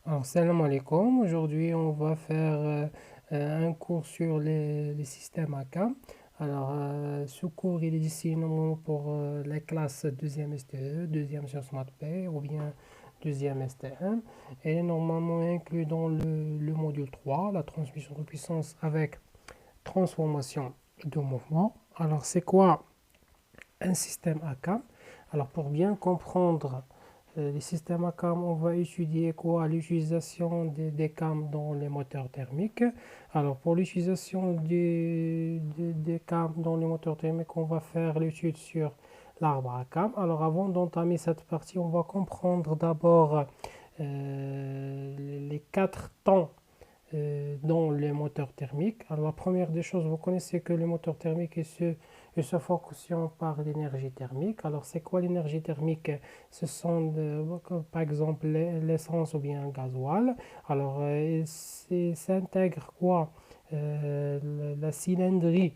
Alors, salam alaikum. Aujourd'hui, on va faire un cours sur les systèmes ACAM. Alors, ce cours, il est ici normalement pour les classes deuxième STE, deuxième sciences maths P ou bien deuxième STM. Et est normalement inclus dans le module 3, la transmission de puissance avec transformation de mouvement. Alors, c'est quoi un système ACAM? Alors, pour bien comprendre les systèmes à cam, on va étudier quoi? L'utilisation des cams dans les moteurs thermiques. Alors, pour l'utilisation des cams dans les moteurs thermiques, on va faire l'étude sur l'arbre à cam. Alors, avant d'entamer cette partie, on va comprendre d'abord les quatre temps dans les moteurs thermiques. Alors, la première des choses, vous connaissez que le moteur thermique se fonctionne par l'énergie thermique. Alors, c'est quoi l'énergie thermique? Ce sont par exemple l'essence ou bien un gasoil. Alors, s'intègre quoi? La cylindrie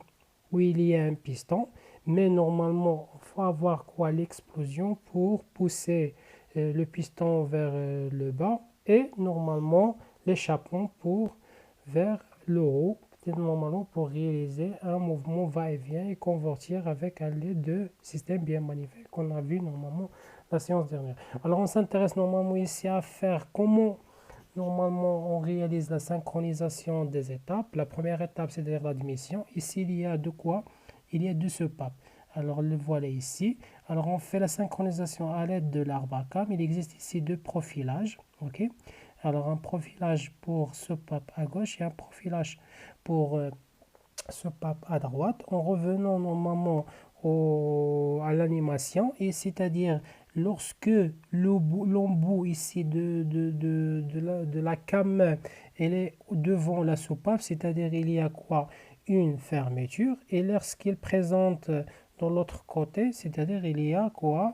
où il y a un piston. Mais normalement, il faut avoir quoi? L'explosion pour pousser le piston vers le bas et normalement l'échappement pour vers le haut, normalement pour réaliser un mouvement va-et-vient et convertir avec un l'aide de système bien magnifique qu'on a vu normalement la séance dernière. Alors on s'intéresse normalement ici à faire comment normalement on réalise la synchronisation des étapes. La première étape c'est-à-dire l'admission. Ici il y a de quoi? Il y a deux soupapes. Alors le voilà ici. Alors on fait la synchronisation à l'aide de l'arbre à cam. Il existe ici deux profilages. Ok. Alors un profilage pour ce pape à gauche et un profilage pour ce pape à droite. En revenant normalement à l'animation, et c'est-à-dire lorsque l'embout ici de la cam elle est devant la soupape, c'est-à-dire il y a quoi? Une fermeture. Et lorsqu'il présente dans l'autre côté, c'est-à-dire il y a quoi?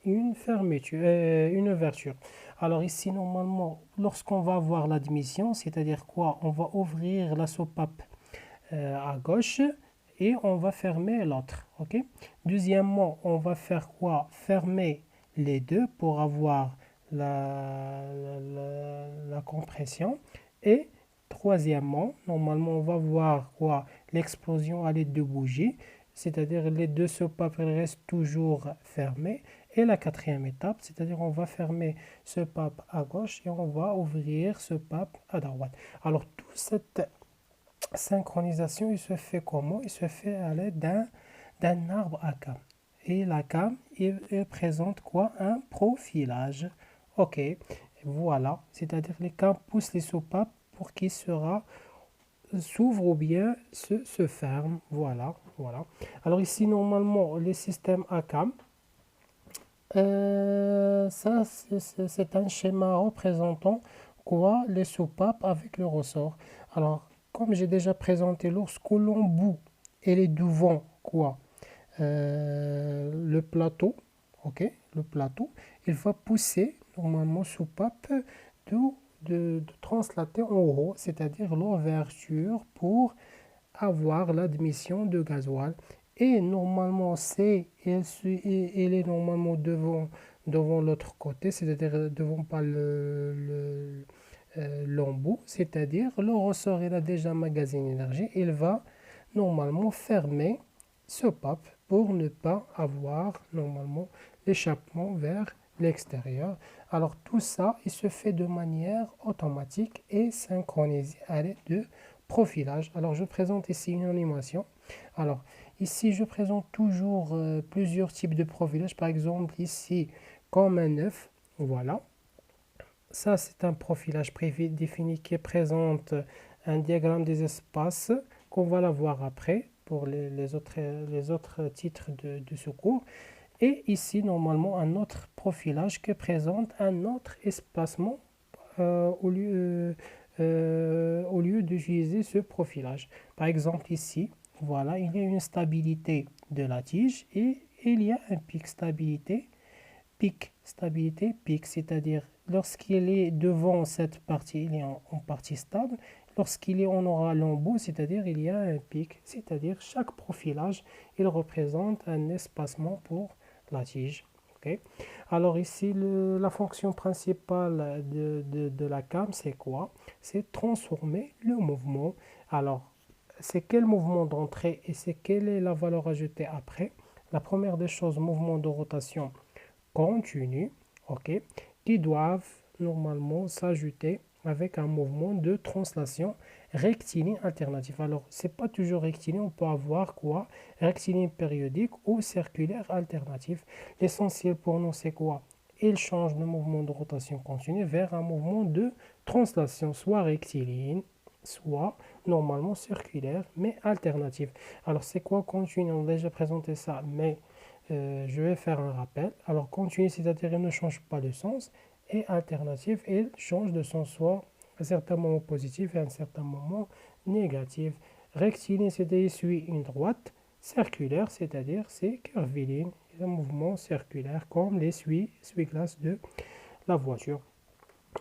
Une fermeture, une ouverture. Alors ici, normalement, lorsqu'on va voir l'admission, c'est-à-dire quoi? On va ouvrir la soupape à gauche et on va fermer l'autre. Ok. Deuxièmement, on va faire quoi? Fermer les deux pour avoir la compression. Et troisièmement, normalement, on va voir quoi? L'explosion à l'aide de bougies. C'est-à-dire les deux soupapes restent toujours fermées. Et la quatrième étape, c'est-à-dire on va fermer ce pape à gauche et on va ouvrir ce pape à droite. Alors, toute cette synchronisation, il se fait comment? Il se fait à l'aide d'un arbre à cam. Et la cam, il présente quoi? Un profilage. Ok, voilà. C'est-à-dire les cams poussent les soupapes pour qu'il s'ouvre ou bien se ferme. Voilà, voilà. Alors ici, normalement, les systèmes à cam, ça, c'est un schéma représentant quoi? Les soupapes avec le ressort. Alors, comme j'ai déjà présenté, lorsque l'embout elle est devant quoi? Le plateau, ok? Le plateau, il va pousser normalement soupape de, de translater en haut, c'est-à-dire l'ouverture pour avoir l'admission de gasoil. Et normalement, elle est normalement devant l'autre côté, c'est-à-dire devant pas l'embout, c'est-à-dire le ressort, il a déjà magasiné l'énergie, il va normalement fermer ce pape pour ne pas avoir normalement l'échappement vers l'extérieur. Alors tout ça, il se fait de manière automatique et synchronisée à l'aide de profilage. Alors je présente ici une animation. Alors ici je présente toujours plusieurs types de profilage. Par exemple ici comme un œuf. Voilà. Ça c'est un profilage prédéfini qui présente un diagramme des espaces qu'on va la voir après pour les autres titres de ce cours. Et ici, normalement, un autre profilage qui présente un autre espacement au lieu d'utiliser ce profilage. Par exemple, ici, voilà, il y a une stabilité de la tige et il y a un pic stabilité, pic, c'est-à-dire lorsqu'il est devant cette partie, il est en partie stable. Lorsqu'il est en aura l'embout, c'est-à-dire il y a un pic, c'est-à-dire chaque profilage, il représente un espacement pour la tige. Ok. Alors ici, la fonction principale de la cam, c'est quoi? C'est transformer le mouvement. Alors, c'est quel mouvement d'entrée et c'est quelle est la valeur ajoutée après? La première des choses, mouvement de rotation continu, ok, qui doivent normalement s'ajouter avec un mouvement de translation rectiligne alternatif. Alors, c'est pas toujours rectiligne, on peut avoir quoi? Rectiligne périodique ou circulaire alternatif. L'essentiel pour nous, c'est quoi? Il change de mouvement de rotation continue vers un mouvement de translation, soit rectiligne, soit normalement circulaire, mais alternatif. Alors, c'est quoi continu? On a déjà présenté ça, mais je vais faire un rappel. Alors, continu, c'est-à-dire il ne change pas de sens. Et alternatif, il change de sens, soit à un certain moment positif et à un certain moment négatif. Rectiligne, c'est-à-dire suit une droite. Circulaire, c'est-à-dire c'est curviligne, un mouvement circulaire comme les essuie-glaces de la voiture.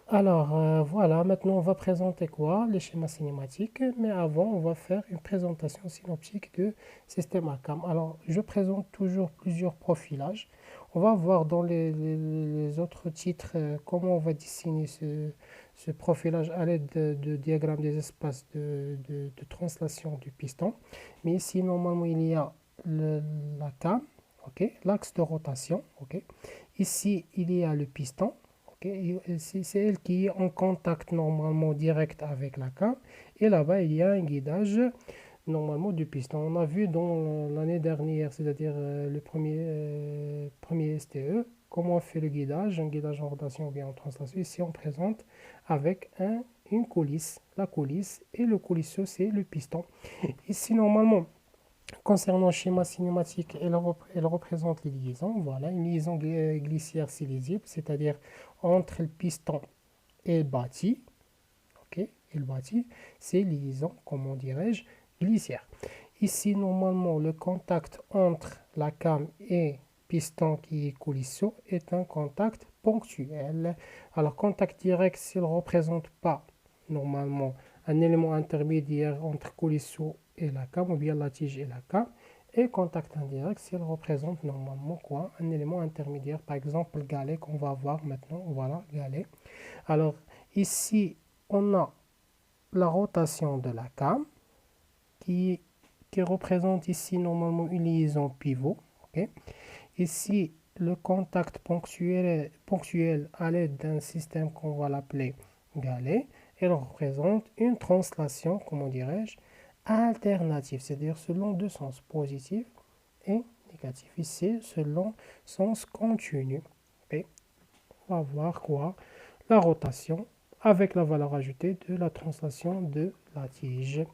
Alors voilà, maintenant on va présenter quoi? Les schémas cinématiques, mais avant on va faire une présentation synoptique de système ACAM. Alors je présente toujours plusieurs profilages. On va voir dans les autres titres comment on va dessiner ce profilage à l'aide de diagrammes des espaces de translation du piston. Mais ici normalement il y a la cam, ok, l'axe de rotation, ok. Ici il y a le piston. C'est elle qui est en contact normalement direct avec la cam. Et là-bas, il y a un guidage normalement du piston. On a vu dans l'année dernière, c'est-à-dire premier STE, comment on fait le guidage, un guidage en rotation ou bien en translation. Ici, on présente avec une coulisse. La coulisse et le coulisseux, c'est le piston. Ici, normalement, concernant le schéma cinématique, elle représente les liaisons. Voilà, une liaison glissière silésible, c'est-à-dire entre le piston et le bâti. Ok, et le bâti, c'est liaison, comment dirais-je, glissière. Ici, normalement, le contact entre la cam et piston qui est coulissot est un contact ponctuel. Alors, contact direct, s'il ne représente pas normalement un élément intermédiaire entre coulissot et la cam, ou bien la tige et la cam, et contact indirect, s'il représente normalement quoi? Un élément intermédiaire, par exemple le galet qu'on va voir maintenant, voilà, galet. Alors, ici, on a la rotation de la cam qui, qui représente ici normalement une liaison pivot. Okay? Ici, le contact ponctuel à l'aide d'un système qu'on va l'appeler galet. Elle représente une translation, comment dirais-je, alternative, c'est-à-dire selon deux sens, positif et négatif. Ici, selon sens continu. Okay? On va voir quoi? La rotation avec la valeur ajoutée de la translation de la tige.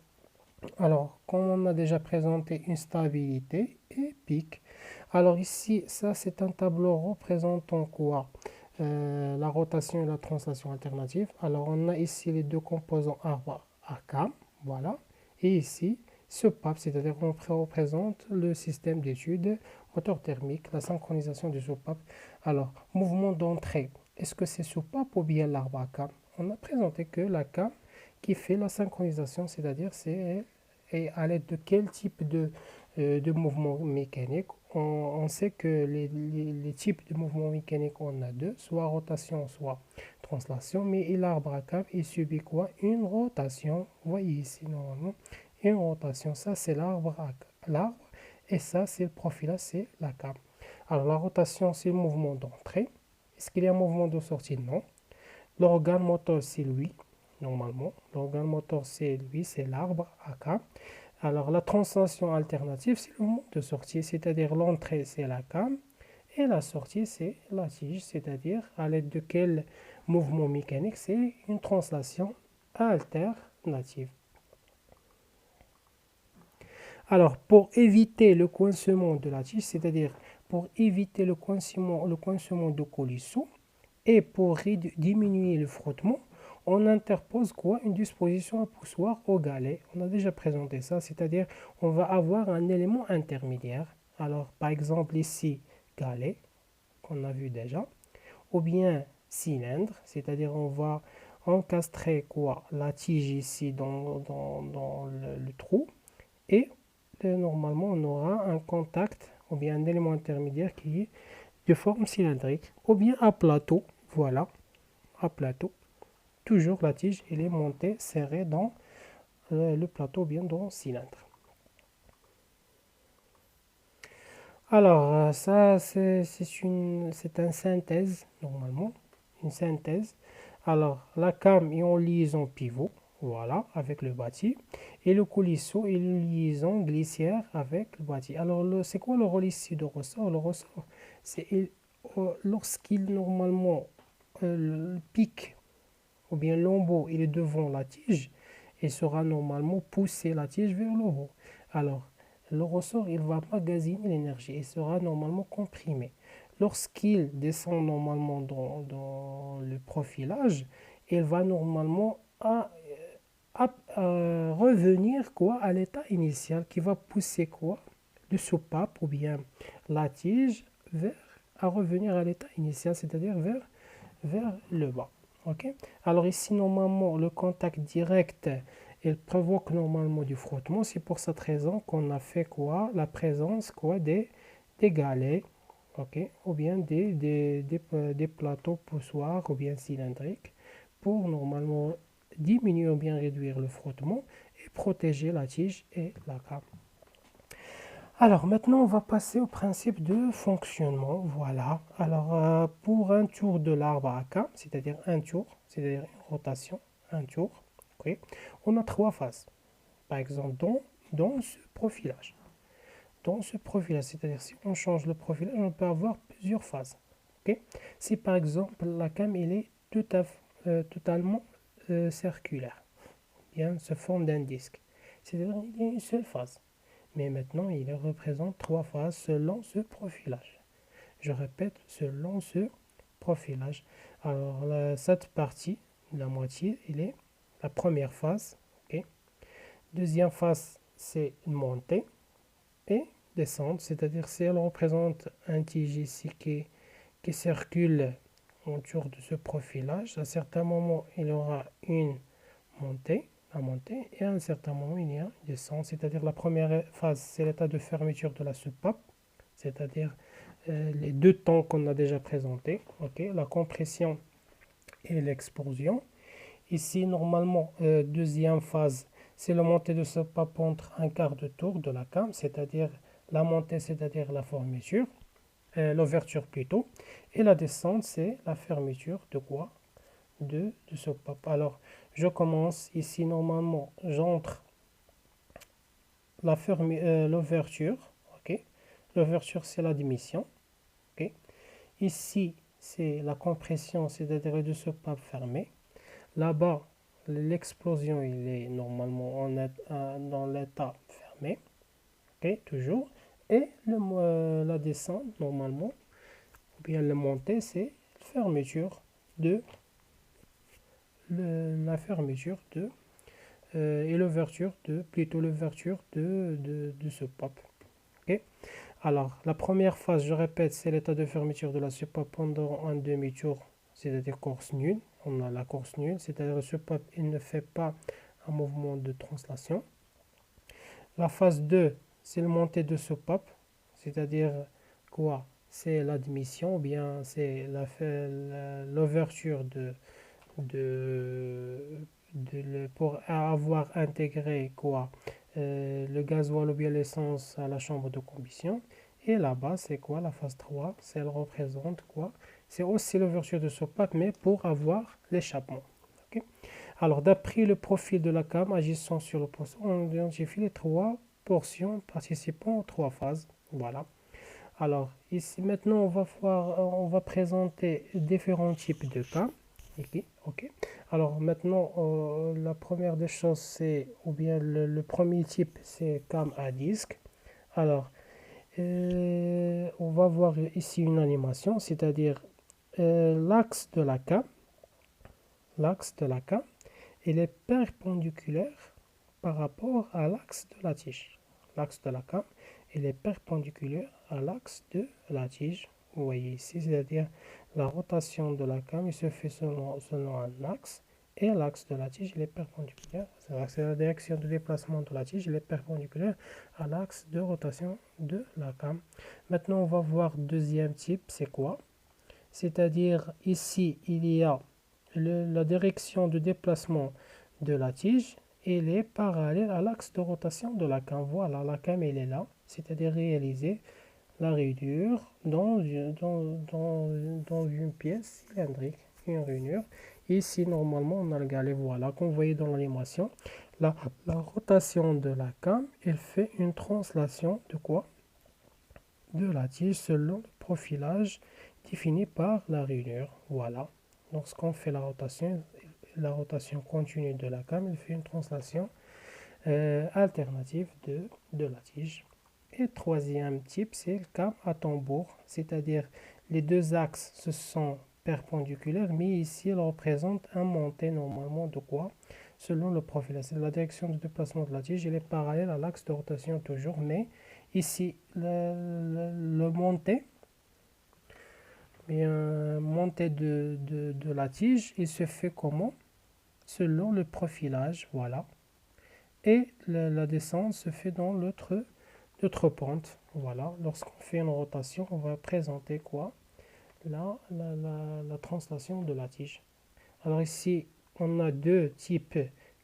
Alors, comme on a déjà présenté une stabilité et pic, alors ici, ça c'est un tableau représentant quoi? La rotation et la translation alternative. Alors, on a ici les deux composants arbre ACAM, voilà. Et ici, ce PAP, c'est-à-dire qu'on représente le système d'études moteur thermique, la synchronisation du sous-PAP. Alors, mouvement d'entrée, est-ce que c'est sous-PAP ou bien l'arbre ACAM? On a présenté que la cam qui fait la synchronisation, c'est-à-dire c'est et à l'aide de quel type de mouvement mécanique. On sait que les types de mouvements mécaniques, on a deux, soit rotation, soit translation, mais l'arbre à cam, il subit quoi? Une rotation. Vous voyez ici normalement, une rotation. Ça, c'est l'arbre, et ça, c'est le profilage, c'est la cam. Alors, la rotation, c'est le mouvement d'entrée. Est-ce qu'il y a un mouvement de sortie? Non. L'organe moteur, c'est lui, normalement. L'organe moteur, c'est lui, c'est l'arbre AK. Alors, la translation alternative, c'est le mouvement de sortie, c'est-à-dire l'entrée, c'est la cam, et la sortie, c'est la tige, c'est-à-dire à l'aide de quel mouvement mécanique, c'est une translation alternative. Alors, pour éviter le coincement de la tige, c'est-à-dire pour éviter le coincement de colisson, et pour diminuer le frottement, on interpose quoi? Une disposition à poussoir au galet. On a déjà présenté ça, c'est-à-dire on va avoir un élément intermédiaire. Alors, par exemple, ici, galet, qu'on a vu déjà, ou bien cylindre, c'est-à-dire on va encastrer quoi? La tige ici dans le trou, et normalement on aura un contact, ou bien un élément intermédiaire qui est de forme cylindrique ou bien à plateau. Voilà, à plateau. Toujours la tige elle est montée serrée dans le plateau, bien dans le cylindre. Alors, ça, c'est une synthèse, normalement, une synthèse. Alors, la came est en liaison pivot, voilà, avec le bâti, et le coulisseau est en liaison glissière avec le bâti. Alors, c'est quoi le rôle ici de ressort? Le ressort, c'est lorsqu'il, normalement, le pic, ou bien l'embout, il est devant la tige, il sera normalement pousser la tige vers le haut. Alors, le ressort, il va magasiner l'énergie et sera normalement comprimé. Lorsqu'il descend normalement dans le profilage, il va normalement revenir quoi, à l'état initial qui va pousser quoi, le soupape ou bien la tige vers, à revenir à l'état initial, c'est-à-dire vers le bas. Okay. Alors ici, normalement, le contact direct, il provoque normalement du frottement. C'est pour cette raison qu'on a fait quoi? La présence quoi? Des galets, okay, ou bien des plateaux poussoirs ou bien cylindriques pour normalement diminuer ou bien réduire le frottement et protéger la tige et la came. Alors maintenant, on va passer au principe de fonctionnement. Voilà. Alors pour un tour de l'arbre à came, c'est-à-dire un tour, c'est-à-dire une rotation, un tour, okay, on a trois phases. Par exemple, dans ce profilage. Dans ce profilage, c'est-à-dire si on change le profilage, on peut avoir plusieurs phases. Okay. Si par exemple la came elle est totalement circulaire, bien se forme d'un disque, c'est-à-dire il y a une seule phase. Mais maintenant, il représente trois phases selon ce profilage. Je répète, selon ce profilage. Alors, cette partie, la moitié, il est la première phase. Okay. Deuxième phase, c'est montée et descente, c'est-à-dire si elle représente un tige ici qui circule autour de ce profilage, à certains moments, il y aura une montée, la montée, et à un certain moment, il y a une descente, c'est-à-dire la première phase, c'est l'état de fermeture de la soupape, c'est-à-dire les deux temps qu'on a déjà présentés, okay, la compression et l'explosion. Ici, normalement, deuxième phase, c'est la montée de soupape entre un quart de tour de la came, c'est-à-dire la montée, c'est-à-dire la fermeture, l'ouverture plutôt, et la descente, c'est la fermeture de quoi? De soupape. Alors, je commence ici, normalement, j'entre l'ouverture, ok. L'ouverture, c'est la démission, ok. Ici, c'est la compression, c'est-à-dire de soupape fermé. Là-bas, l'explosion, il est normalement dans l'état fermé, ok, toujours. Et la descente, normalement, ou bien la montée, c'est fermeture de la fermeture de et l'ouverture de ce pop. Okay. Alors, la première phase, je répète, c'est l'état de fermeture de la soupape pendant un demi-tour, c'est-à-dire course nulle. On a la course nulle, c'est-à-dire que ce pop, il ne fait pas un mouvement de translation. La phase 2, c'est le montée de ce pop, c'est-à-dire quoi? C'est l'admission, ou bien c'est l'ouverture pour avoir intégré quoi, le gasoil ou bien l'essence à la chambre de combustion. Et là-bas, c'est quoi la phase 3? Elle représente quoi? C'est aussi l'ouverture de ce pack, mais pour avoir l'échappement. Okay. Alors, d'après le profil de la came agissant sur le poisson, on identifie les trois portions participant aux trois phases. Voilà. Alors, ici, maintenant, on va présenter différents types de came. Okay. Okay. Alors maintenant, la première des choses, c'est, ou bien le premier type, c'est came à disque. Alors, on va voir ici une animation, c'est-à-dire l'axe de la came, il est perpendiculaire par rapport à l'axe de la tige. L'axe de la came, il est perpendiculaire à l'axe de la tige. Vous voyez ici, c'est-à-dire la rotation de la came se fait selon un axe et l'axe de la tige il est perpendiculaire. C'est la direction de déplacement de la tige il est perpendiculaire à l'axe de rotation de la came. Maintenant, on va voir deuxième type, c'est quoi? C'est-à-dire ici, il y a la direction de déplacement de la tige, elle est parallèle à l'axe de rotation de la came. Voilà, la came elle est là, c'est-à-dire réaliser la rainure dans une pièce cylindrique, une rainure. Ici, normalement, on a le galet, voilà, comme vous voyez dans l'animation. La rotation de la came, elle fait une translation de quoi? De la tige selon le profilage défini par la rainure. Voilà. Lorsqu'on fait la rotation continue de la came, elle fait une translation alternative de la tige. Et troisième type, c'est le came à tambour, c'est-à-dire les deux axes se sont perpendiculaires, mais ici, elle représente un monté normalement de quoi? Selon le profil. C'est la direction de déplacement de la tige, elle est parallèle à l'axe de rotation toujours, mais ici, le monté, bien, montée de la tige, il se fait comment? Selon le profilage, voilà. Et la descente se fait dans l'autre pente. Voilà. Lorsqu'on fait une rotation, on va présenter quoi? La translation de la tige. Alors ici, on a deux types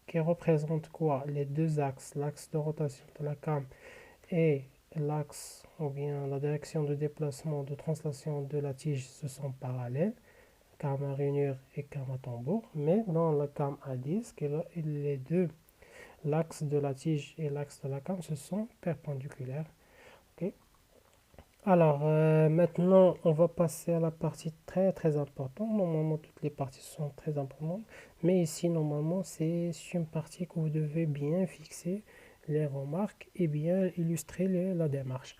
qui représentent quoi? Les deux axes, l'axe de rotation de la came et l'axe ou bien la direction de déplacement de translation de la tige se sont parallèles, came à rainure et came à tambour, mais dans la came à disque, les deux, l'axe de la tige et l'axe de la came se sont perpendiculaires. Okay. Alors maintenant, on va passer à la partie très très importante. Normalement, toutes les parties sont très importantes, mais ici, normalement, c'est une partie que vous devez bien fixer les remarques et bien illustrer la démarche.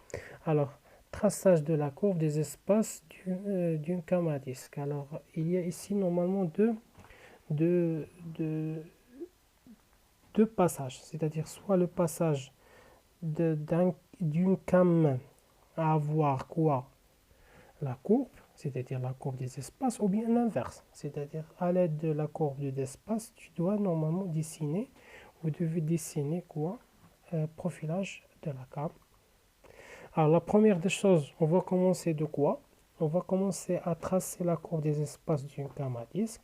Alors, traçage de la courbe des espaces d'une came à disque. Alors, il y a ici normalement deux, deux, deux passages, c'est-à-dire soit le passage d'une came à avoir quoi? La courbe, c'est-à-dire la courbe des espaces, ou bien l'inverse, c'est-à-dire à l'aide de la courbe d'espace, tu dois normalement dessiner, vous devez dessiner quoi? Profilage de la came. Alors la première des choses, on va commencer de quoi? On va commencer à tracer la courbe des espaces d'une came à disque.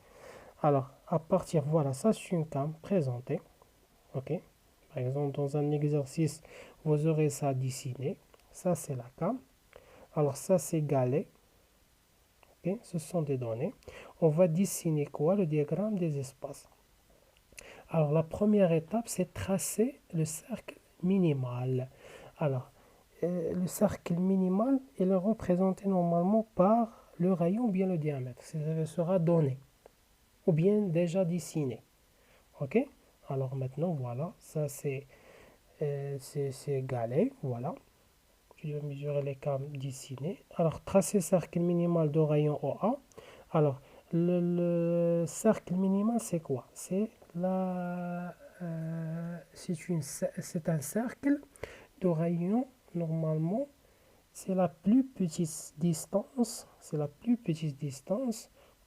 Alors à partir, voilà, ça c'est une came présentée, ok? Par exemple, dans un exercice, vous aurez ça dessiné, ça c'est la came. Alors ça c'est galet. Okay, ce sont des données. On va dessiner quoi? Le diagramme des espaces. Alors la première étape, c'est tracer le cercle minimal. Alors, le cercle minimal, il est représenté normalement par le rayon ou bien le diamètre. Ça sera donné ou bien déjà dessiné. Ok? Alors maintenant, voilà, ça c'est galet, voilà. Je vais mesurer les cames dessinées. Alors, tracer cercle minimal de rayon OA. Alors, le cercle minimal, c'est quoi? C'est un cercle de rayon, normalement, c'est la plus petite distance,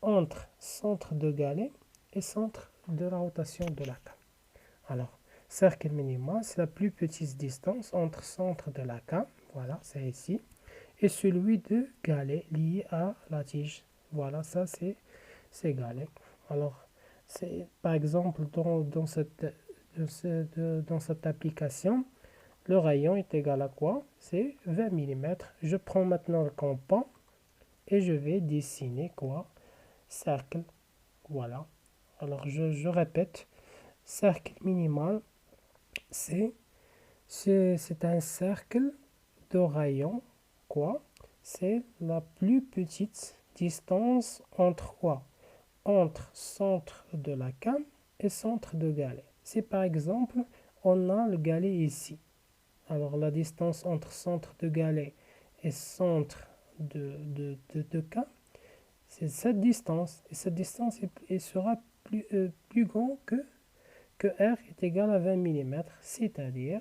entre centre de galet et centre de la rotation de la came. Alors, cercle minimal, c'est la plus petite distance entre centre de la came, voilà, c'est ici, et celui de galet lié à la tige. Voilà, ça c'est galet. Alors, par exemple, dans cette application, le rayon est égal à quoi? C'est 20 mm. Je prends maintenant le compas et je vais dessiner quoi? Cercle. Voilà. Alors, je répète, cercle minimal, c'est un cercle de rayon, quoi? C'est la plus petite distance entre quoi? Entre centre de la came et centre de galet. Si par exemple, on a le galet ici. Alors la distance entre centre de galet et centre de came, c'est cette distance. Et cette distance elle sera plus grande que R est égal à 20 mm, c'est-à-dire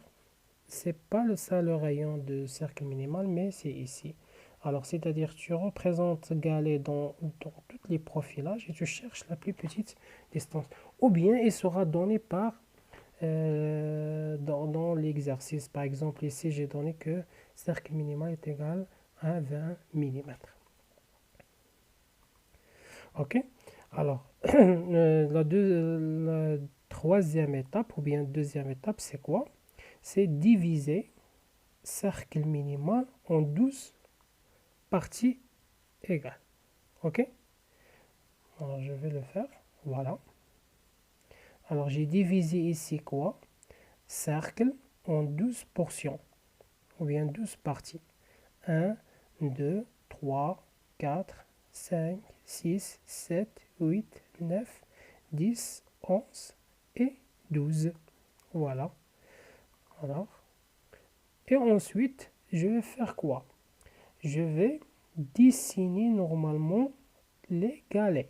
c'est pas ça le rayon de cercle minimal, mais c'est ici. Alors, c'est-à-dire, tu représentes galet dans tous les profilages et tu cherches la plus petite distance. Ou bien, il sera donné par dans l'exercice. Par exemple, ici, j'ai donné que cercle minimal est égal à 20 mm. OK? Alors, la troisième étape, ou bien deuxième étape, c'est quoi? C'est diviser cercle minimal en 12 parties égales. OK? Alors, je vais le faire. Voilà. Alors, j'ai divisé ici quoi? Cercle en 12 portions, ou bien 12 parties. 1, 2, 3, 4, 5, 6, 7, 8, 9, 10, 11 et 12. Voilà. Alors, et ensuite, je vais faire quoi? Je vais dessiner normalement les galets.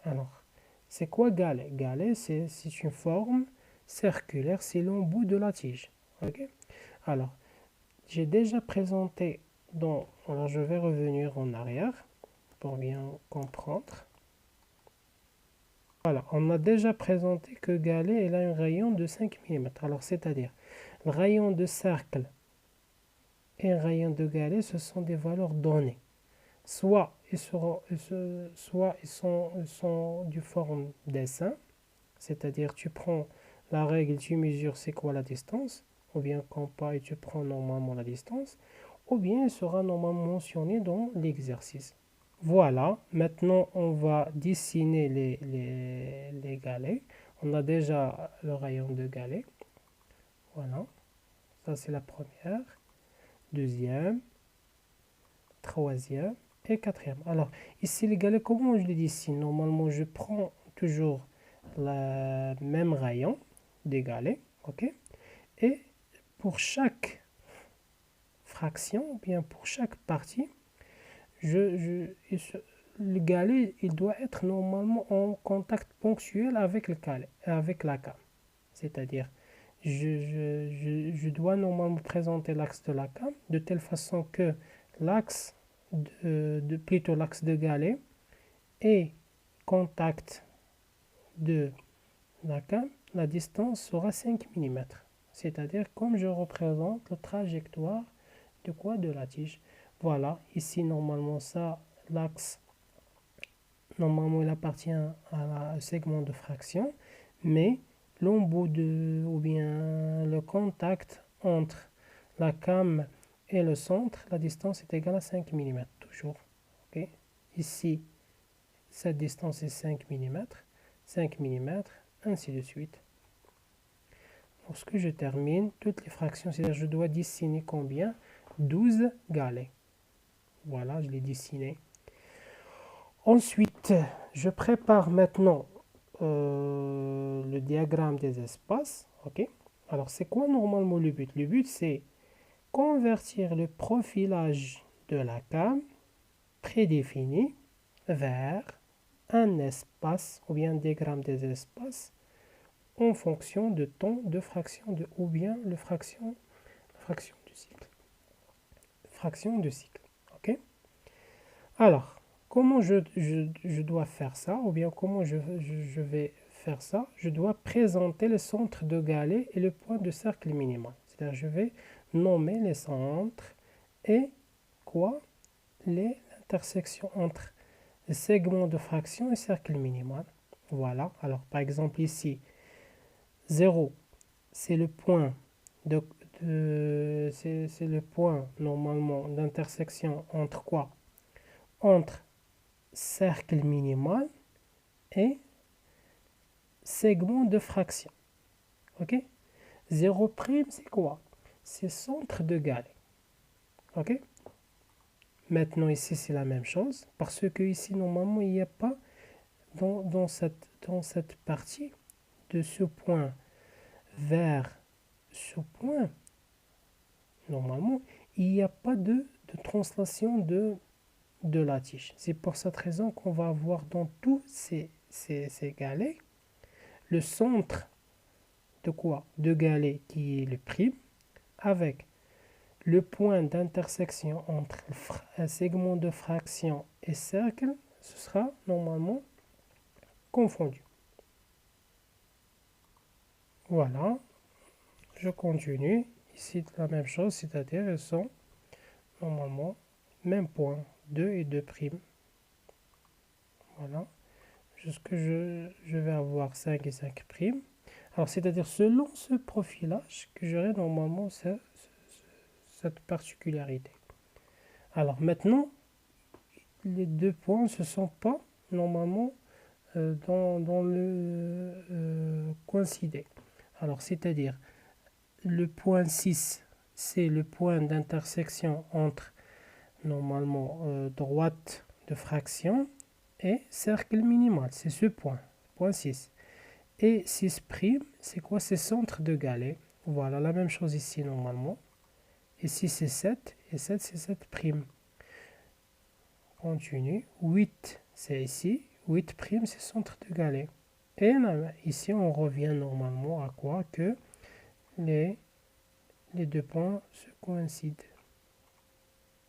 Alors, c'est quoi galet? Galet, c'est une forme circulaire, c'est l'embout de la tige. Ok. Alors, j'ai déjà présenté alors je vais revenir en arrière pour bien comprendre. Voilà, on a déjà présenté que galet, il a un rayon de 5 mm. Alors, c'est-à-dire, le rayon de cercle et le rayon de galet, ce sont des valeurs données. Soit ils sont du forme dessin, c'est-à-dire tu prends la règle, tu mesures c'est quoi la distance, ou bien compas et tu prends normalement la distance, ou bien il sera normalement mentionné dans l'exercice. Voilà, maintenant on va dessiner les galets. On a déjà le rayon de galets. Voilà, ça c'est la première, deuxième, troisième et quatrième. Alors, ici les galets, comment je les dessine? Normalement, je prends toujours le même rayon des galets, ok? Et pour chaque fraction, ou bien pour chaque partie, le galet, il doit être normalement en contact ponctuel avec le galet, avec la came. C'est-à-dire, je dois normalement présenter l'axe de la came de telle façon que l'axe plutôt l'axe de galet et contact de la came, la distance sera 5 mm. C'est-à-dire comme je représente la trajectoire de quoi? De la tige. Voilà, ici normalement ça, l'axe, normalement il appartient à un segment de fraction, mais l'embout ou bien le contact entre la came et le centre, la distance est égale à 5 mm, toujours. Okay. Ici, cette distance est 5 mm, 5 mm, ainsi de suite. Lorsque je termine toutes les fractions, c'est-à-dire je dois dessiner combien? 12 galets. Voilà, je l'ai dessiné. Ensuite, je prépare maintenant le diagramme des espaces. Ok. Alors, c'est quoi normalement le but? Le but, c'est convertir le profilage de la came prédéfini vers un espace ou bien un diagramme des espaces en fonction de temps de fraction de ou bien la fraction du cycle. Fraction de cycle. Ok. Alors, comment je dois faire ça ou bien comment je vais faire ça? Je dois présenter le centre de galet et le point de cercle minimal. C'est-à-dire, je vais nommer les centres et quoi? L'intersection entre le segment de fraction et cercle minimal. Voilà. Alors, par exemple, ici, 0, c'est le point c'est le point normalement d'intersection entre quoi? Entre cercle minimal et segment de fraction. Ok? 0', c'est quoi? C'est centre de galet. Ok? Maintenant, ici, c'est la même chose. Parce que ici, normalement, il n'y a pas dans cette partie de ce point vers ce point, normalement, il n'y a pas de translation de la tige. C'est pour cette raison qu'on va avoir dans tous ces galets le centre de quoi? De galet qui est le prime avec le point d'intersection entre un segment de fraction et cercle, ce sera normalement confondu. Voilà, je continue. Ici, la même chose, c'est-à-dire elles sont normalement même point, 2 et 2 primes. Voilà, jusque je vais avoir 5 et 5 primes. Alors, c'est-à-dire selon ce profilage que j'aurai normalement cette particularité. Alors maintenant, les deux points ne se sont pas normalement dans le coïncider. Alors, c'est-à-dire le point 6, c'est le point d'intersection entre normalement droite de fraction et cercle minimal. C'est ce point, point 6. Et 6', c'est quoi? C'est centre de Gallet. Voilà, la même chose ici normalement. Ici c'est 7, et 7 c'est 7'. Continue. 8 c'est ici. 8', c'est centre de Gallet. Et là, ici on revient normalement à quoi? Que les deux points se coïncident.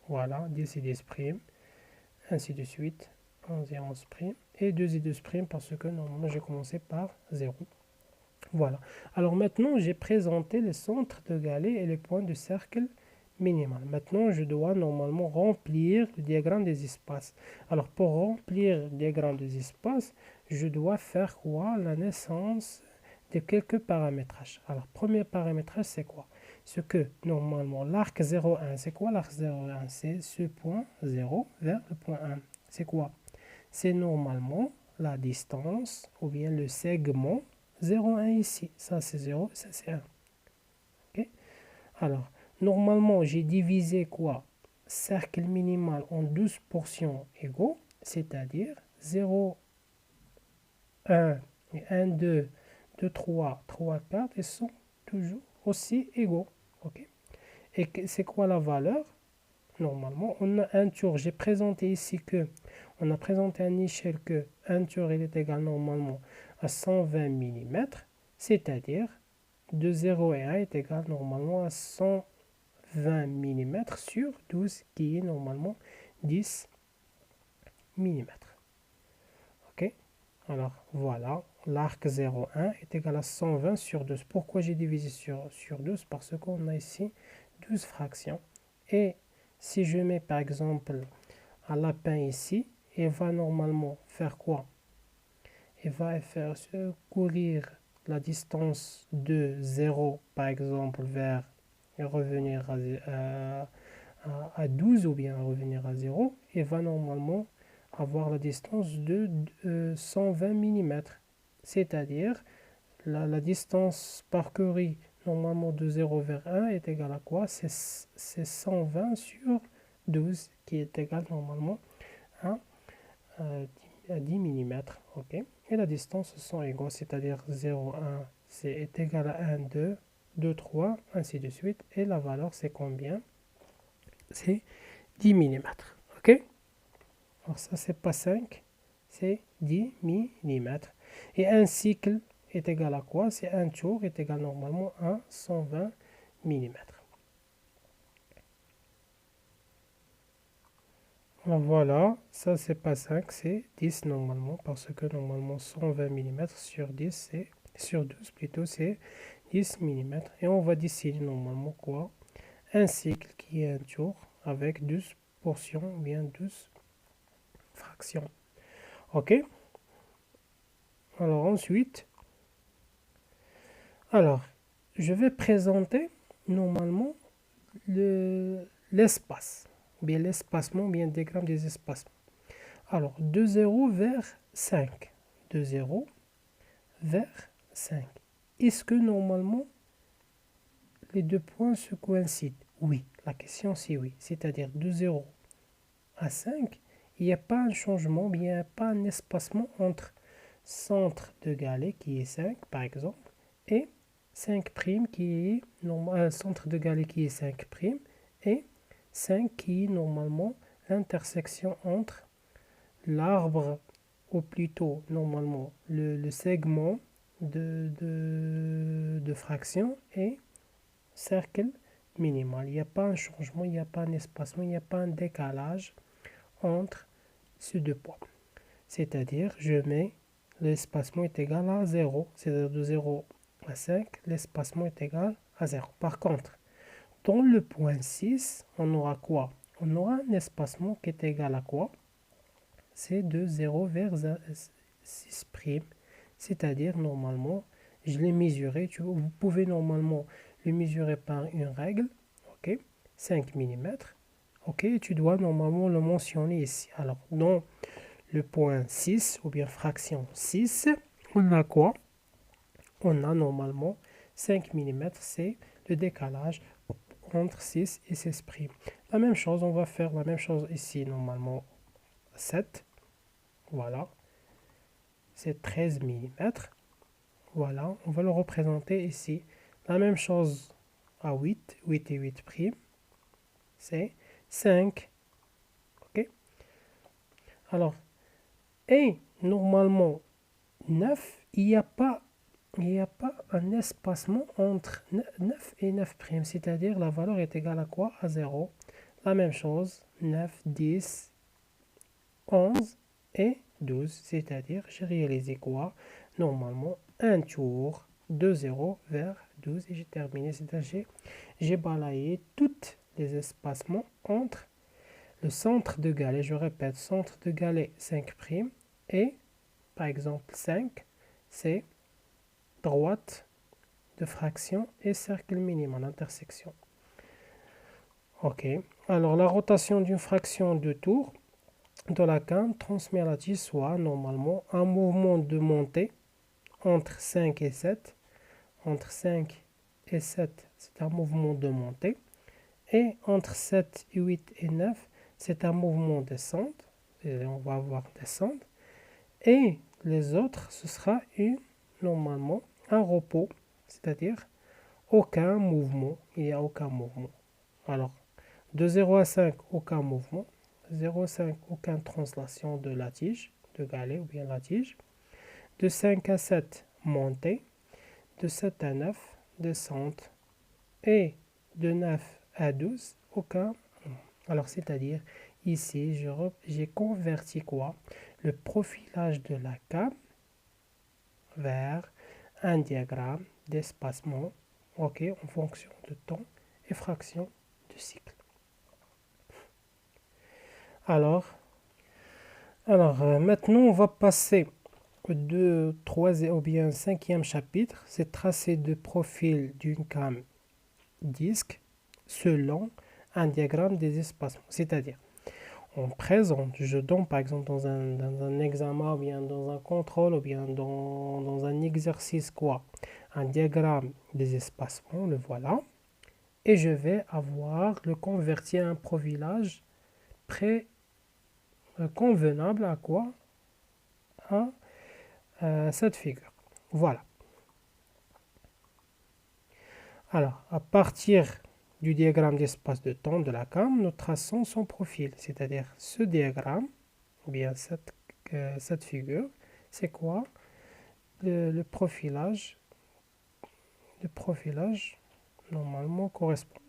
Voilà, 10 et 10', ainsi de suite. 11 et 11', et 2 et 2', parce que normalement j'ai commencé par 0. Voilà. Alors maintenant, j'ai présenté les centres de Gallet et les points de cercle minimal. Maintenant, je dois normalement remplir le diagramme des espaces. Alors, pour remplir le diagramme des espaces, je dois faire quoi? La naissance de quelques paramétrages. Alors, premier paramétrage, c'est quoi? Ce que, normalement, l'arc 0,1, c'est quoi l'arc 0,1? C'est ce point 0 vers le point 1. C'est quoi? C'est normalement la distance, ou bien le segment 0,1 ici. Ça, c'est 0, ça, c'est 1. Okay? Alors, normalement, j'ai divisé quoi? Cercle minimal en 12 portions égaux, c'est-à-dire 0, 1, et 1, 2, 2, 3, 3, 4, ils sont toujours aussi égaux. Okay? Et c'est quoi la valeur? Normalement, on a un tour. J'ai présenté ici que, on a présenté à une échelle que un tour il est égal normalement à 120 mm, c'est-à-dire de 0 et 1 est égal normalement à 120 mm sur 12, qui est normalement 10 mm. Ok? Alors voilà, l'arc 0,1 est égal à 120 sur 12. Pourquoi j'ai divisé sur 12? Parce qu'on a ici 12 fractions. Et si je mets par exemple un lapin ici, il va normalement faire quoi? Il va faire courir la distance de 0 par exemple vers et revenir à 12 ou bien revenir à 0, et va normalement avoir la distance de 120 mm. C'est-à-dire la distance parcourue normalement de 0 vers 1 est égale à quoi? C'est 120 sur 12, qui est égal normalement à 10 mm. Okay? Et la distance sont égaux, c'est-à-dire 0, 1 est égal à 1, 2, 2, 3, ainsi de suite. Et la valeur, c'est combien? C'est 10 mm. Ok? Alors ça, c'est pas 5, c'est 10 mm. Et un cycle est égal à quoi? C'est un tour est égal normalement à 120 mm. Alors voilà, ça c'est pas 5, c'est 10 normalement, parce que normalement 120 mm sur 10, c'est sur 12 plutôt, c'est 10 mm. Et on va dessiner normalement quoi? Un cycle qui est un tour avec 12 portions, ou bien 12 fractions. Ok? Alors ensuite, je vais présenter normalement l'espace, bien l'espacement, bien le diagramme des espacements. Alors, de 0 vers 5. De 0 vers 5. Est-ce que normalement les deux points se coïncident? Oui, la question c'est oui. C'est-à-dire de 0 à 5, il n'y a pas un changement, il n'y a pas un espacement entre centre de Gallet qui est 5 par exemple, et 5' qui est normal, centre de Gallet qui est 5', et 5 qui est normalement l'intersection entre l'arbre, ou plutôt normalement le segment de fraction et cercle minimal. Il n'y a pas un changement, il n'y a pas un espacement, il n'y a pas un décalage entre ces deux points. C'est-à-dire, je mets l'espacement est égal à 0, c'est-à-dire de 0 à 5, l'espacement est égal à 0. Par contre, dans le point 6, on aura quoi? On aura un espacement qui est égal à quoi? C'est de 0 vers 6'. C'est-à-dire, normalement, je l'ai mesuré. Vous pouvez normalement le mesurer par une règle. Ok, 5 mm. Ok, tu dois normalement le mentionner ici. Alors, dans le point 6, ou bien fraction 6, on a quoi? On a normalement 5 mm, c'est le décalage entre 6 et 6'. La même chose, on va faire la même chose ici, normalement 7. Voilà, c'est 13 mm. Voilà, on va le représenter ici. La même chose à 8, 8 et 8', c'est 5. Ok. Alors, et normalement, 9, il n'y a pas un espacement entre 9 et 9', c'est-à-dire la valeur est égale à quoi? À 0. La même chose, 9, 10, 11 et 12, c'est-à-dire j'ai réalisé quoi? Normalement, un tour de 0 vers 12 et j'ai terminé, c'est-à-dire j'ai balayé tous les espacements entre le centre de galet, je répète, centre de galet 5' et par exemple 5, c'est droite de fraction et cercle minimum, intersection. Ok, alors la rotation d'une fraction de tour de la gamme transmet à la tige soit normalement un mouvement de montée entre 5 et 7. Entre 5 et 7, c'est un mouvement de montée. Et entre 7 et 8 et 9, c'est un mouvement de descente. Et on va avoir descente. Et les autres, ce sera normalement un repos, c'est-à-dire aucun mouvement. Il n'y a aucun mouvement. Alors, de 0 à 5, aucun mouvement. 0 à 5, aucune translation de la tige, de galet ou bien la tige. De 5 à 7, montée. De 7 à 9, descente. Et de 9 à 12, aucun. Alors, c'est-à-dire, ici, j'ai converti quoi? Le profilage de la came vers un diagramme d'espacement, ok, en fonction de temps et fraction de cycle. Alors maintenant, on va passer au troisième ou bien cinquième chapitre, c'est tracer de profil d'une came disque selon un diagramme des espacements. C'est-à-dire, on présente, je donne par exemple dans un examen, ou bien dans un contrôle, ou bien dans un exercice quoi, un diagramme des espacements, le voilà, et je vais avoir le converti à un profilage convenable à quoi? À cette figure. Voilà. Alors, à partir du diagramme d'espace de temps de la came, nous traçons son profil, c'est-à-dire ce diagramme, ou bien cette figure, c'est quoi? Le profilage. Le profilage, normalement, correspond.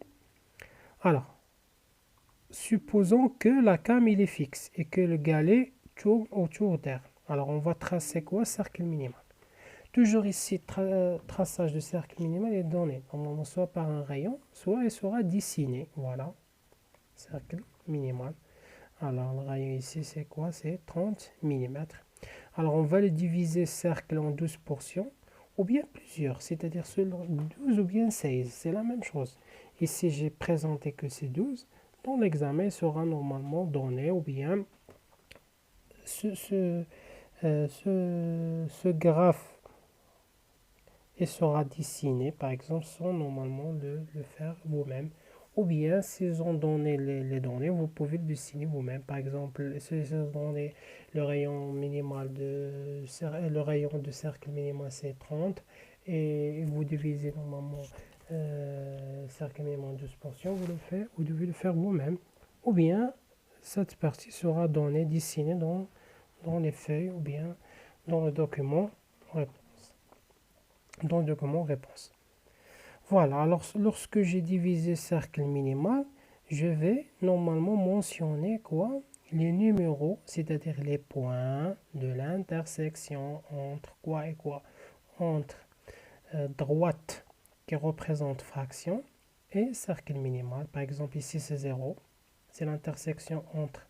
Alors, supposons que la came il est fixe et que le galet tourne autour d'elle. Alors, on va tracer quoi? Cercle minimal. Toujours ici, traçage de cercle minimal est donné. Normalement, soit par un rayon, soit il sera dessiné. Voilà, cercle minimal. Alors, le rayon ici, c'est quoi? C'est 30 mm. Alors, on va le diviser cercle en 12 portions, ou bien plusieurs, c'est-à-dire selon 12 ou bien 16. C'est la même chose. Ici, j'ai présenté que c'est 12. Dans l'examen, il sera normalement donné, ou bien ce graphe et sera dessiné, par exemple, sans normalement le faire vous-même. Ou bien, s'ils ont donné les données, vous pouvez le dessiner vous-même. Par exemple, s'ils ont donné le rayon minimal le rayon de cercle minimal, c'est 30. Et vous divisez normalement cercle minimal en 12 portions, vous devez le faire vous-même. Ou bien, cette partie sera donnée, dessinée dans les feuilles ou bien dans le document réponse. Voilà, alors lorsque j'ai divisé cercle minimal, je vais normalement mentionner quoi? Les numéros, c'est-à-dire les points de l'intersection entre quoi et quoi? Entre droite qui représente fraction et cercle minimal. Par exemple, ici c'est 0. C'est l'intersection entre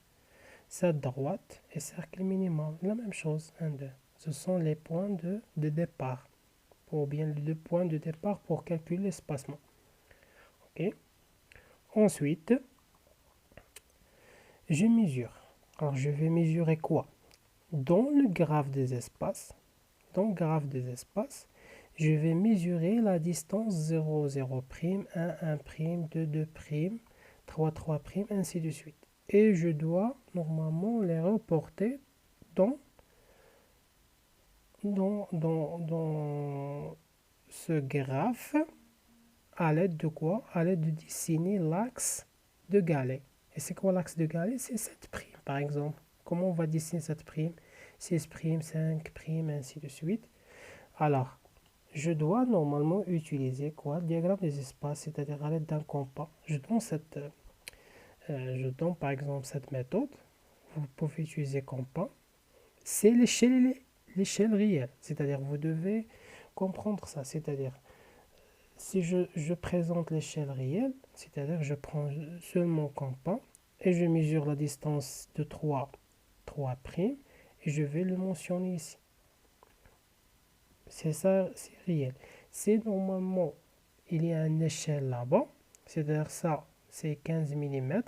cette droite et cercle minimal. La même chose, 1, 2. Ce sont les points de départ, ou bien les deux points de départ pour calculer l'espacement. Ok. Ensuite, je mesure. Alors, je vais mesurer quoi? Dans le graphe des espaces, je vais mesurer la distance 0, 0', 1, 1', 2, 2', 3, 3', ainsi de suite. Et je dois normalement les reporter dans, dans ce graphe à l'aide de quoi? À l'aide de dessiner l'axe de Gallet. Et c'est quoi l'axe de Gallet? C'est cette prime, par exemple. Comment on va dessiner cette prime? 6', 5', ainsi de suite. Alors, je dois normalement utiliser quoi? Le diagramme des espaces, c'est-à-dire à l'aide d'un compas. Je donne par exemple cette méthode. Vous pouvez utiliser compas. C'est l'échelle réelle. C'est-à-dire, vous devez comprendre ça. C'est-à-dire, si je présente l'échelle réelle, c'est-à-dire je prends seulement compas et je mesure la distance de 3 et je vais le mentionner ici. C'est ça, c'est réel. C'est normalement, il y a une échelle là-bas, c'est-à-dire ça, c'est 15 mm.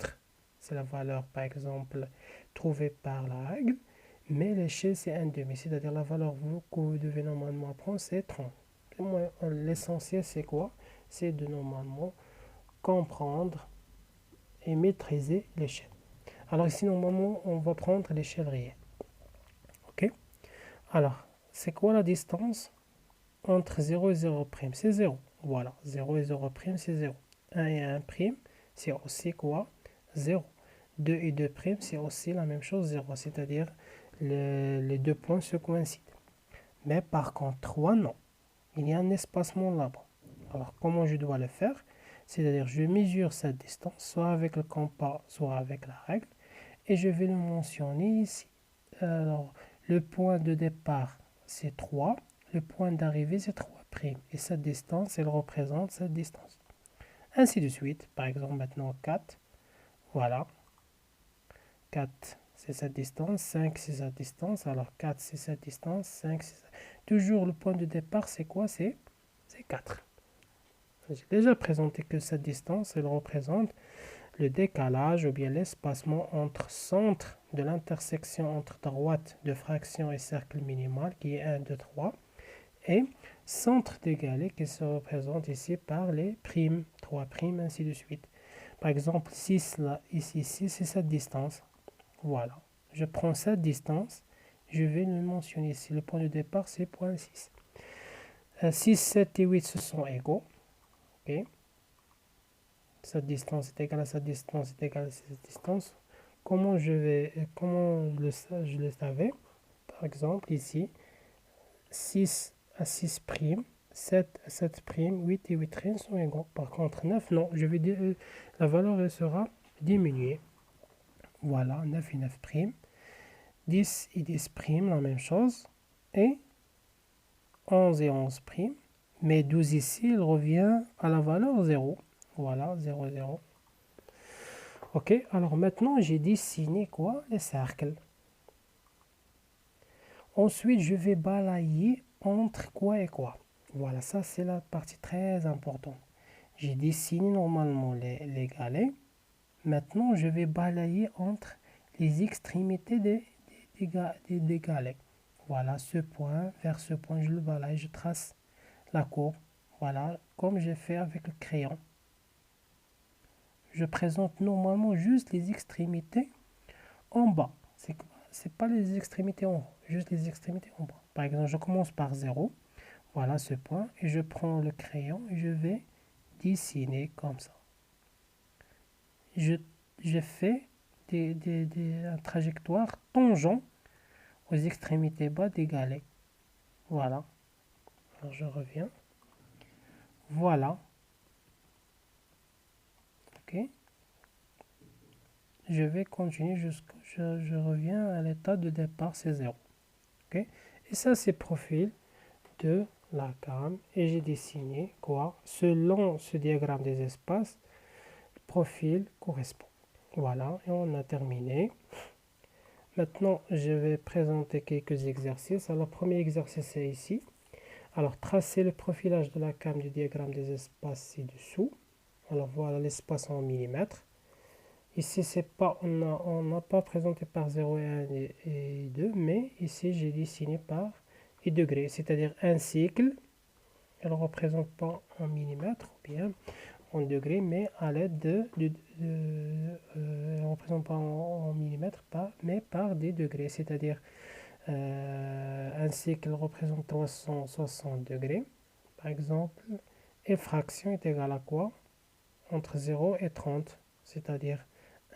C'est la valeur, par exemple, trouvée par la règle. Mais l'échelle, c'est 1/2. C'est-à-dire la valeur que vous devez normalement prendre, c'est 30. L'essentiel, c'est quoi? C'est de normalement comprendre et maîtriser l'échelle. Alors ici, normalement, on va prendre l'échelle réelle. OK? Alors, c'est quoi la distance entre 0 et 0'? C'est 0. Voilà, 0 et 0', c'est 0. 1 et 1', c'est aussi quoi? 0. 2 et 2', c'est aussi la même chose, 0. C'est-à-dire, les deux points se coïncident. Mais par contre, 3, non. Il y a un espacement là-bas. Alors, comment je dois le faire? C'est-à-dire, je mesure cette distance, soit avec le compas, soit avec la règle, et je vais le mentionner ici. Alors, le point de départ, c'est 3. Le point d'arrivée, c'est 3'. Et cette distance, elle représente cette distance. Ainsi de suite. Par exemple, maintenant 4. Voilà. 4, c'est cette distance. 5, c'est cette distance. Alors, 4, c'est cette distance. 5, c'est ça. Toujours, le point de départ, c'est quoi? C'est 4. J'ai déjà présenté que cette distance, elle représente le décalage ou bien l'espacement entre centre de l'intersection entre droite de fraction et cercle minimal qui est 1, 2, 3 et centre d'égalé qui se représente ici par les primes, 3', ainsi de suite. Par exemple, 6 là, ici, c'est cette distance. Voilà. Je prends cette distance, je vais le mentionner ici. Le point de départ, c'est 0.6. 6, 7 et 8, ce sont égaux. Okay. Cette distance est égale à cette distance est égale à cette distance. Comment je le savais? Par exemple, ici, 6 à 6', 7 à 7', 8 et 8' sont égaux. Par contre, 9, non. Je vais dire, la valeur elle sera diminuée. Voilà, 9 et 9'. 10 et 10', la même chose. Et 11 et 11'. Mais 12 ici, il revient à la valeur 0. Voilà, 0, 0. Ok, alors maintenant, j'ai dessiné quoi? Les cercles. Ensuite, je vais balayer entre quoi et quoi. Voilà, ça c'est la partie très importante. J'ai dessiné normalement les galets. Maintenant, je vais balayer entre les extrémités des galets. Voilà, ce point, vers ce point, je le balaye, je trace la courbe. Voilà, comme j'ai fait avec le crayon. Je présente normalement juste les extrémités en bas. C'est pas les extrémités en haut, juste les extrémités en bas. Par exemple, je commence par 0. Voilà ce point. Et je prends le crayon et je vais dessiner comme ça. Je fais une trajectoire tangent aux extrémités bas des galets. Voilà. Alors je reviens. Voilà. Ok. Je vais continuer jusqu'à je reviens à l'état de départ, c'est 0. Ok. Et ça, c'est profil de la cam. Et j'ai dessiné quoi? Selon ce diagramme des espaces, le profil correspond. Voilà, et on a terminé. Maintenant, je vais présenter quelques exercices. Alors, le premier exercice, c'est ici. Alors, tracer le profilage de la cam du diagramme des espaces ci-dessous. Alors, voilà l'espace en millimètres. Ici, c'est pas, on n'a pas présenté par 0 et 1 et 2, mais ici, j'ai dessiné par et degrés, c'est-à-dire un cycle. Elle ne représente pas en millimètres, ou bien en degrés, mais à l'aide elle ne représente pas en millimètres, mais par des degrés, c'est-à-dire un cycle représente 360 degrés, par exemple, et fraction est égale à quoi? Entre 0 et 30, c'est-à-dire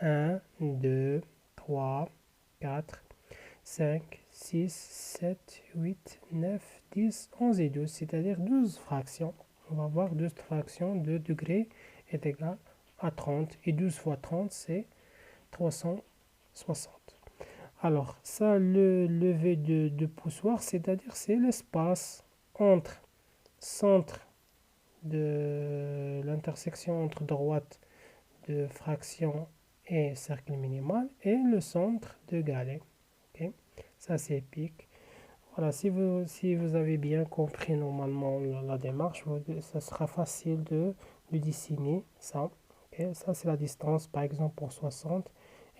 1, 2, 3, 4, 5, 6, 7, 8, 9, 10, 11 et 12, c'est-à-dire 12 fractions. On va voir 12 fractions de degrés est égal à 30 et 12 fois 30 c'est 360. Alors ça, le levé de poussoir, c'est-à-dire c'est l'espace entre centre de l'intersection entre droite de fraction et cercle minimal et le centre de galet. Okay. Ça c'est épique. Voilà, si vous avez bien compris normalement la démarche, ça sera facile de dessiner ça. Okay. Ça c'est la distance par exemple pour 60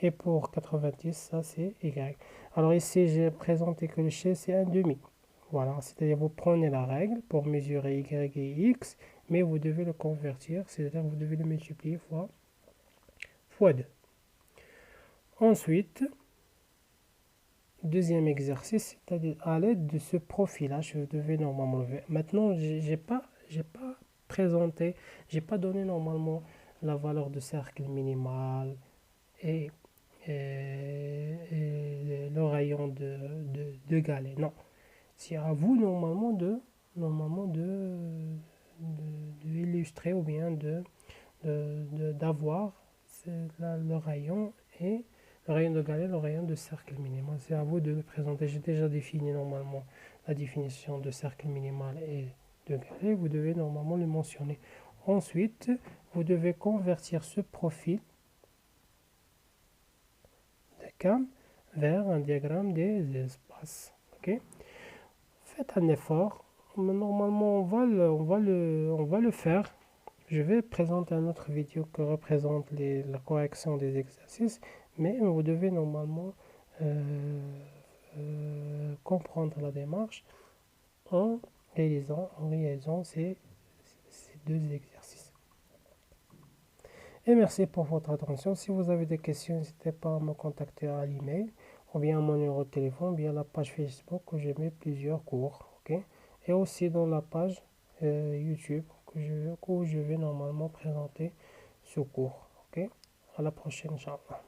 et pour 90 ça c'est Y. Alors ici j'ai présenté que le chez c'est un demi. Voilà, c'est-à-dire vous prenez la règle pour mesurer Y et X, mais vous devez le convertir, c'est-à-dire vous devez le multiplier fois 2. Ensuite, deuxième exercice, c'est-à-dire à l'aide de ce profilage, vous devez normalement lever. Maintenant, j'ai pas présenté, j'ai pas donné normalement la valeur de cercle minimal et, et le rayon de galet. Non, c'est à vous normalement de illustrer ou bien d'avoir le rayon et le rayon de galet, le rayon de cercle minimal. C'est à vous de le présenter. J'ai déjà défini normalement la définition de cercle minimal et de galet. Vous devez normalement le mentionner. Ensuite, vous devez convertir ce profil de cam vers un diagramme des espaces. Okay. Faites un effort. Normalement, on va le faire. Je vais présenter une autre vidéo qui représente la correction des exercices, mais vous devez normalement comprendre la démarche en réalisant ces deux exercices. Et merci pour votre attention. Si vous avez des questions, n'hésitez pas à me contacter à l'email, ou bien à mon numéro de téléphone, ou bien à la page Facebook où je mets plusieurs cours. Okay? Et aussi dans la page YouTube où je vais normalement présenter ce cours. Okay? À la prochaine, Inch'Allah.